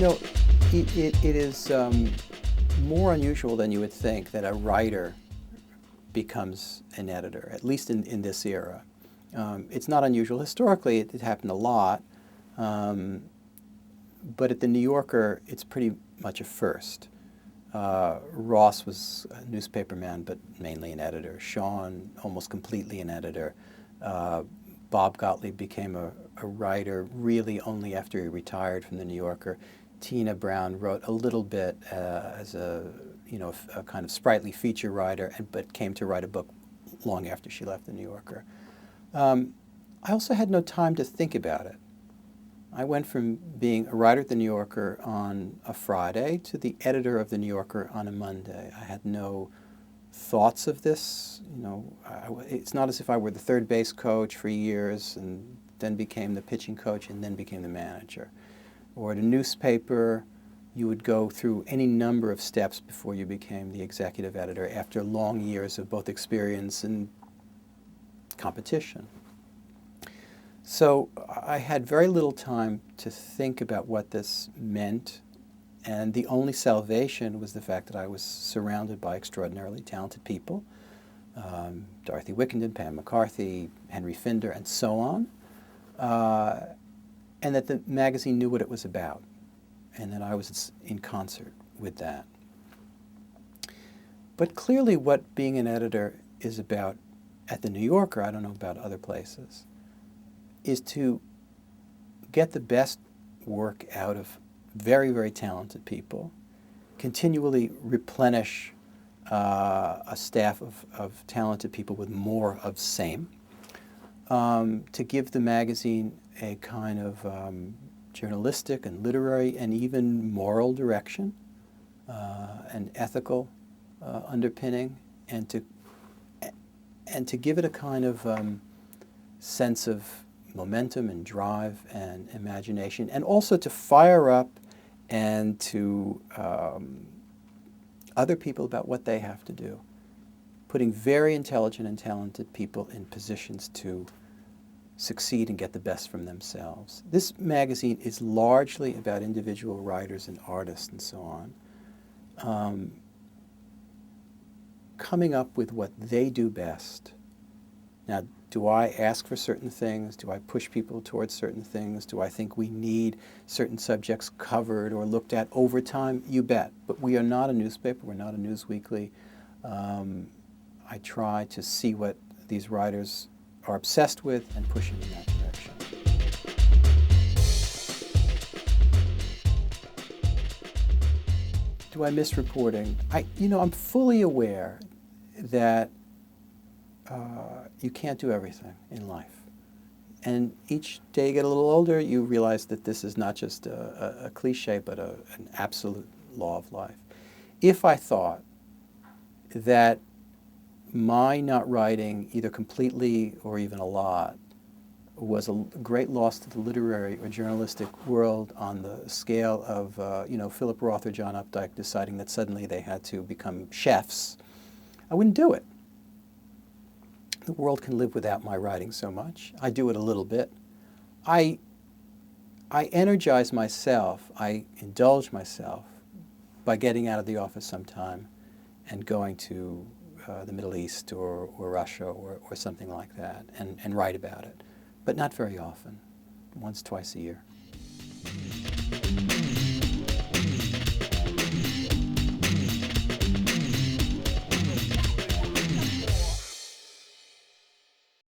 You know, it is more unusual than you would think that a writer becomes an editor, at least in this era. It's not unusual. Historically, it happened a lot, but at the New Yorker, it's pretty much a first. Ross was a newspaperman, but mainly an editor. Sean, almost completely an editor. Bob Gottlieb became a writer really only after he retired from the New Yorker. Tina Brown wrote a little bit as a kind of sprightly feature writer, but came to write a book long after she left the New Yorker. I also had no time to think about it. I went from being a writer at the New Yorker on a Friday to the editor of the New Yorker on a Monday. I had no thoughts of this. It's not as if I were the third base coach for years and then became the pitching coach and then became the manager. Or at a newspaper, you would go through any number of steps before you became the executive editor after long years of both experience and competition. So I had very little time to think about what this meant, and the only salvation was the fact that I was surrounded by extraordinarily talented people, Dorothy Wickenden, Pam McCarthy, Henry Finder, and so on, and that the magazine knew what it was about, and that I was in concert with that. But clearly what being an editor is about at the New Yorker, I don't know about other places, is to get the best work out of very, very talented people, continually replenish a staff of talented people with more of same, to give the magazine a kind of journalistic and literary and even moral direction, and ethical underpinning, and to give it a kind of sense of momentum and drive and imagination, and also to fire up and to other people about what they have to do, putting very intelligent and talented people in positions to succeed and get the best from themselves. This magazine is largely about individual writers and artists and so on, coming up with what they do best. Now, do I ask for certain things? Do I push people towards certain things? Do I think we need certain subjects covered or looked at over time? You bet. But we are not a newspaper. We're not a news weekly. I try to see what these writers are obsessed with and push them in that direction. Do I miss reporting? I'm fully aware that you can't do everything in life. And each day you get a little older, you realize that this is not just a cliche, but an absolute law of life. If I thought that my not writing, either completely or even a lot, was a great loss to the literary or journalistic world on the scale of Philip Roth or John Updike deciding that suddenly they had to become chefs, I wouldn't do it. The world can live without my writing so much. I do it a little bit. I energize myself, I indulge myself by getting out of the office sometime and going to the Middle East or Russia or something like that and write about it. But not very often, once, twice a year.